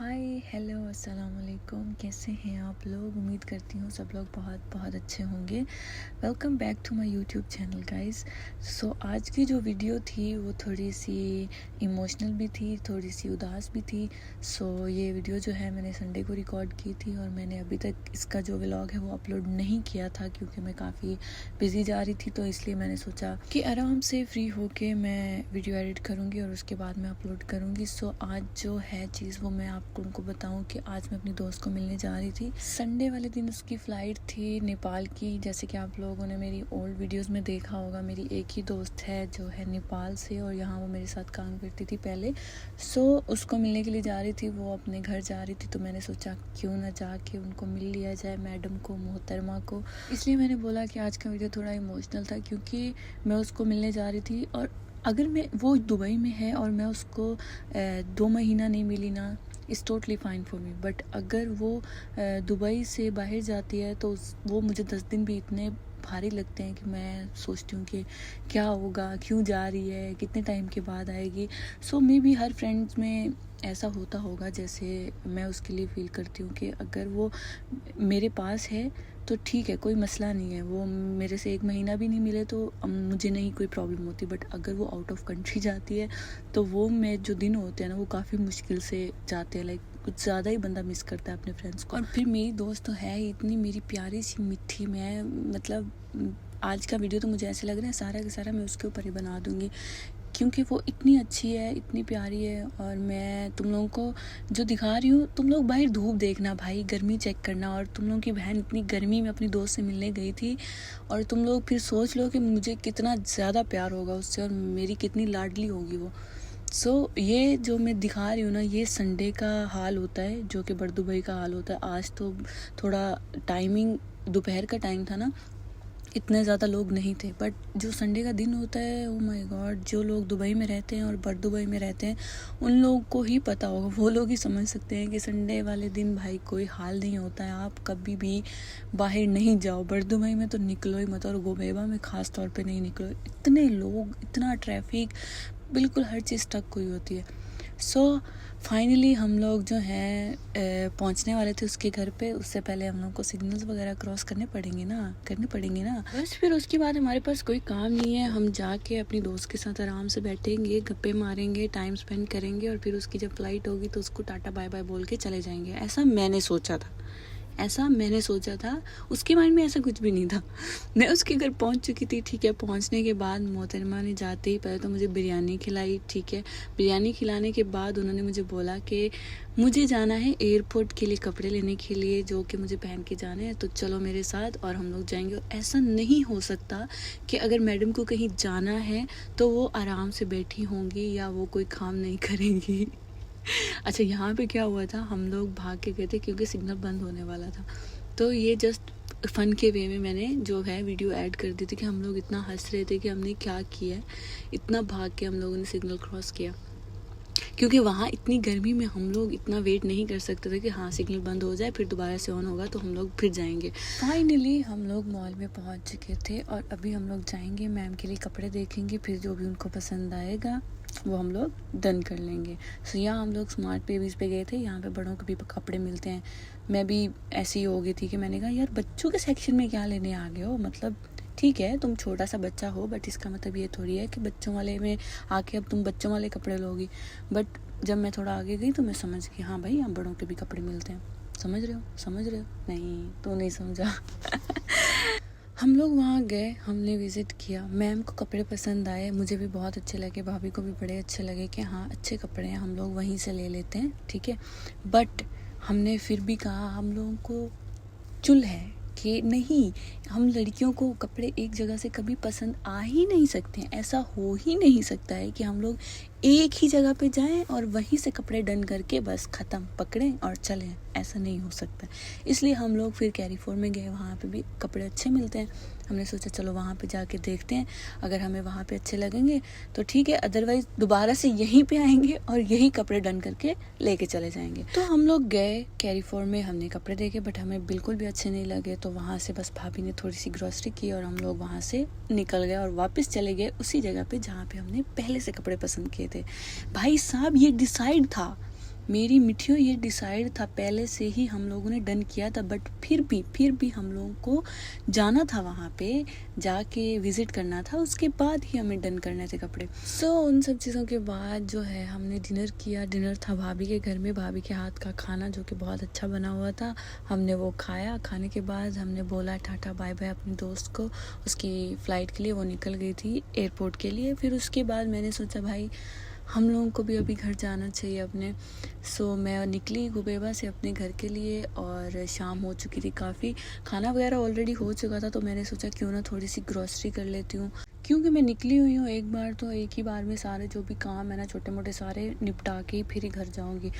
Hi hello अस्सलाम वालेकुम। कैसे हैं आप लोग? उम्मीद करती हूँ सब लोग बहुत बहुत अच्छे होंगे। Welcome back to my YouTube channel guys. So आज की जो वीडियो थी वो थोड़ी सी इमोशनल भी थी, थोड़ी सी उदास भी थी। सो ये वीडियो जो है मैंने संडे को रिकॉर्ड की थी और मैंने अभी तक इसका जो व्लॉग है वो अपलोड नहीं किया था क्योंकि मैं काफ़ी बिज़ी जा रही थी। तो इसलिए मैंने सोचा कि आराम से फ्री होके मैं वीडियो एडिट करूँगी और उसके बाद मैं अपलोड करूँगी। सो आज जो है चीज़ वो मैं आप लोगों को बताऊं कि आज मैं अपनी दोस्त को मिलने जा रही थी। संडे वाले दिन उसकी फ़्लाइट थी नेपाल की। जैसे कि आप लोगों ने मेरी ओल्ड वीडियोस में देखा होगा, मेरी एक ही दोस्त है जो है नेपाल से और यहाँ वो मेरे साथ काम करती थी पहले। सो उसको मिलने के लिए जा रही थी, वो अपने घर जा रही थी। तो मैंने सोचा क्यों ना जाके उनको मिल लिया जाए, मैडम को, मोहतरमा को। इसलिए मैंने बोला कि आज का वीडियो थोड़ा इमोशनल था क्योंकि मैं उसको मिलने जा रही थी और अगर मैं वो दुबई में है और मैं उसको 2 महीना नहीं मिली ना, is totally fine for me. But अगर वो दुबई से बाहर जाती है तो वो मुझे 10 दिन भी इतने भारी लगते हैं कि मैं सोचती हूँ कि क्या होगा, क्यों जा रही है, कितने टाइम के बाद आएगी। सो मे बी हर फ्रेंड्स में ऐसा होता होगा जैसे मैं उसके लिए फ़ील करती हूँ कि अगर वो मेरे पास है तो ठीक है, कोई मसला नहीं है। वो मेरे से 1 महीना भी नहीं मिले तो मुझे नहीं कोई प्रॉब्लम होती। बट अगर वो आउट ऑफ कंट्री जाती है तो वो मैं जो दिन होते हैं ना वो काफ़ी मुश्किल से जाते हैं। लाइक कुछ ज़्यादा ही बंदा मिस करता है अपने फ्रेंड्स को। और फिर मेरी दोस्त तो है ही इतनी मेरी प्यारी सी मिठी। मैं मतलब आज का वीडियो तो मुझे ऐसे लग रहा है सारा का सारा मैं उसके ऊपर ही बना दूँगी क्योंकि वो इतनी अच्छी है, इतनी प्यारी है। और मैं तुम लोगों को जो दिखा रही हूँ, तुम लोग बाहर धूप देखना भाई, गर्मी चेक करना। और तुम लोगों की बहन इतनी गर्मी में अपनी दोस्त से मिलने गई थी और तुम लोग फिर सोच लो कि मुझे कितना ज़्यादा प्यार होगा उससे और मेरी कितनी लाडली होगी वो। सो ये जो मैं दिखा रही हूँ ना, ये संडे का हाल होता है जो कि दुबई का हाल होता है। आज तो थोड़ा टाइमिंग दोपहर का टाइम था ना, इतने ज़्यादा लोग नहीं थे। बट जो संडे का दिन होता है, ओ माय गॉड, जो लोग दुबई में रहते हैं और बर दुबई में रहते हैं उन लोगों को ही पता होगा, वो लोग ही समझ सकते हैं कि संडे वाले दिन भाई कोई हाल नहीं होता है। आप कभी भी बाहर नहीं जाओ, बर दुबई में तो निकलो ही मत और गोबेबा में ख़ास तौर पे नहीं निकलो। इतने लोग, इतना ट्रैफिक, बिल्कुल हर चीज़ टक हुई होती है। सो फाइनली हम लोग जो हैं पहुंचने वाले थे उसके घर पे। उससे पहले हम लोग को सिग्नल्स वगैरह क्रॉस करने पड़ेंगे ना। बस फिर उसके बाद हमारे पास कोई काम नहीं है, हम जाके अपनी दोस्त के साथ आराम से बैठेंगे, गप्पे मारेंगे, टाइम स्पेंड करेंगे और फिर उसकी जब फ्लाइट होगी तो उसको टाटा बाय बाय बोल के चले जाएंगे। ऐसा मैंने सोचा था। उसके माइंड में ऐसा कुछ भी नहीं था। मैं उसके घर पहुंच चुकी थी। ठीक है, पहुंचने के बाद मोहतरमा ने जाते ही पहले तो मुझे बिरयानी खिलाई। ठीक है, बिरयानी खिलाने के बाद उन्होंने मुझे बोला कि मुझे जाना है एयरपोर्ट के लिए कपड़े लेने के लिए जो कि मुझे पहन के जाने हैं, तो चलो मेरे साथ और हम लोग जाएंगे। और ऐसा नहीं हो सकता कि अगर मैडम को कहीं जाना है तो वो आराम से बैठी होंगी या वो कोई काम नहीं करेंगी। अच्छा, यहाँ पे क्या हुआ था, हम लोग भाग के गए थे क्योंकि सिग्नल बंद होने वाला था। तो ये जस्ट फ़न के वे में मैंने जो है वीडियो ऐड कर दी थी कि हम लोग इतना हंस रहे थे कि हमने क्या किया है, इतना भाग के हम लोगों ने सिग्नल क्रॉस किया। क्योंकि वहाँ इतनी गर्मी में हम लोग इतना वेट नहीं कर सकते थे कि हाँ सिग्नल बंद हो जाए फिर दोबारा से ऑन होगा तो हम लोग फिर जाएंगे। फाइनली हम लोग मॉल में पहुँच चुके थे और अभी हम लोग जाएंगे, मैम के लिए कपड़े देखेंगे, फिर जो भी उनको पसंद आएगा वो हम लोग डन कर लेंगे। सो यहाँ हम लोग स्मार्ट बेबीज़ पे गए थे, यहाँ पे बड़ों के भी कपड़े मिलते हैं। मैं भी ऐसी ही हो गई थी कि मैंने कहा यार बच्चों के सेक्शन में क्या लेने आ गए हो, मतलब ठीक है तुम छोटा सा बच्चा हो बट इसका मतलब ये थोड़ी है कि बच्चों वाले में आके अब तुम बच्चों वाले कपड़े लोगी। बट जब मैं थोड़ा आगे गई तो मैं समझ गई, हाँ भाई यहाँ बड़ों के भी कपड़े मिलते हैं। समझ रहे हो? नहीं तो नहीं समझा। हम लोग वहाँ गए, हमने विज़िट किया, मैम को कपड़े पसंद आए, मुझे भी बहुत अच्छे लगे, भाभी को भी बड़े अच्छे लगे कि हाँ अच्छे कपड़े हैं, हम लोग वहीं से ले लेते हैं। ठीक है, बट हमने फिर भी कहा, हम लोगों को चुल है कि नहीं, हम लड़कियों को कपड़े एक जगह से कभी पसंद आ ही नहीं सकते हैं। ऐसा हो ही नहीं सकता है कि हम लोग एक ही जगह पे जाएं और वहीं से कपड़े डन करके बस ख़त्म, पकड़ें और चलें। ऐसा नहीं हो सकता। इसलिए हम लोग फिर कैरीफोर में गए, वहाँ पे भी कपड़े अच्छे मिलते हैं। हमने सोचा चलो वहाँ पे जाके देखते हैं, अगर हमें वहाँ पे अच्छे लगेंगे तो ठीक है, अदरवाइज़ दोबारा से यहीं पे आएंगे और यही कपड़े डन करके लेके चले जाएंगे। तो हम लोग गए कैरीफोर में, हमने कपड़े देखे बट हमें बिल्कुल भी अच्छे नहीं लगे। तो वहाँ से बस भाभी ने थोड़ी सी ग्रॉसरी की और हम लोग वहाँ से निकल गए और वापस चले गए उसी जगह पे जहाँ पे हमने पहले से कपड़े पसंद किए थे। भाई साहब, ये डिसाइड था मेरी मिठियों ये डिसाइड था पहले से ही, हम लोगों ने डन किया था, बट फिर भी हम लोगों को जाना था वहाँ पे, जाके विज़िट करना था, उसके बाद ही हमें डन करने थे कपड़े। उन सब चीज़ों के बाद जो है हमने डिनर किया। डिनर था भाभी के घर में, भाभी के हाथ का खाना जो कि बहुत अच्छा बना हुआ था, हमने वो खाया। खाने के बाद हमने बोला टाटा बाय बाय अपने दोस्त को, उसकी फ़्लाइट के लिए, वो निकल गई थी एयरपोर्ट के लिए। फिर उसके बाद मैंने सोचा भाई हम लोगों को भी अभी घर जाना चाहिए अपने। मैं निकली गुबेबा से अपने घर के लिए, और शाम हो चुकी थी काफ़ी, खाना वगैरह ऑलरेडी हो चुका था, तो मैंने सोचा क्यों ना थोड़ी सी ग्रॉसरी कर लेती हूँ, क्योंकि मैं निकली हुई हूँ एक बार, तो एक ही बार में सारे जो भी काम है ना छोटे मोटे सारे निपटा के फिर ही घर जाऊँगी।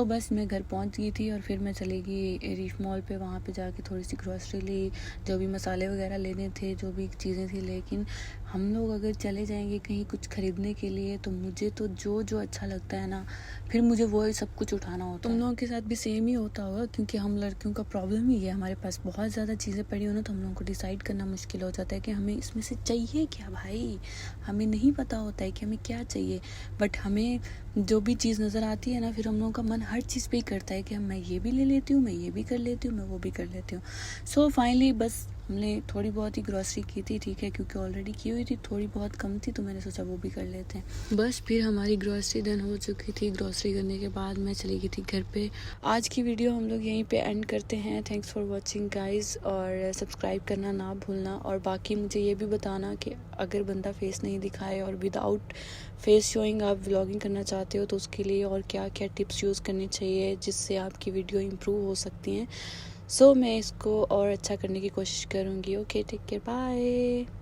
बस मैं घर पहुँच गई थी और फिर मैं चली गई रीफ मॉल पे, वहाँ पे जाके थोड़ी सी ग्रॉसरी ली, जो भी मसाले वगैरह लेने थे, जो भी चीज़ें थी। लेकिन हम लोग अगर चले जाएंगे कहीं कुछ ख़रीदने के लिए, तो मुझे तो जो अच्छा लगता है ना, फिर मुझे वो सब कुछ उठाना होता है। तुम लोगों के साथ भी सेम ही होता होगा, क्योंकि हम लड़कियों का प्रॉब्लम ही है, हमारे पास बहुत ज़्यादा चीज़ें पड़ी हो ना, तो हम लोगों को डिसाइड करना मुश्किल हो जाता है कि हमें इसमें से चाहिए क्या। भाई हमें नहीं पता होता है कि हमें क्या चाहिए, बट हमें जो भी चीज़ नज़र आती है ना, फिर हम लोगों का मन हर चीज़ पे ही करता है कि मैं ये भी ले लेती हूँ, मैं ये भी कर लेती हूँ, मैं वो भी कर लेती हूँ। फाइनली बस हमने थोड़ी बहुत ही ग्रॉसरी की थी, ठीक है, क्योंकि ऑलरेडी की हुई थी, थोड़ी बहुत कम थी, तो मैंने सोचा वो भी कर लेते हैं। बस फिर हमारी ग्रॉसरी डन हो चुकी थी। ग्रॉसरी करने के बाद मैं चली गई थी घर पे। आज की वीडियो हम लोग यहीं पे एंड करते हैं। थैंक्स फॉर वॉचिंग गाइज, और सब्सक्राइब करना ना भूलना। और बाकी मुझे ये भी बताना कि अगर बंदा फेस नहीं दिखाए और विदाउट फेस शोइंग आप व्लॉगिंग करना चाहते हो, तो उसके लिए और क्या क्या टिप्स यूज़ करनी चाहिए जिससे आपकी वीडियो इम्प्रूव हो सकती हैं। मैं इसको और अच्छा करने की कोशिश करूँगी। Okay, take care, bye.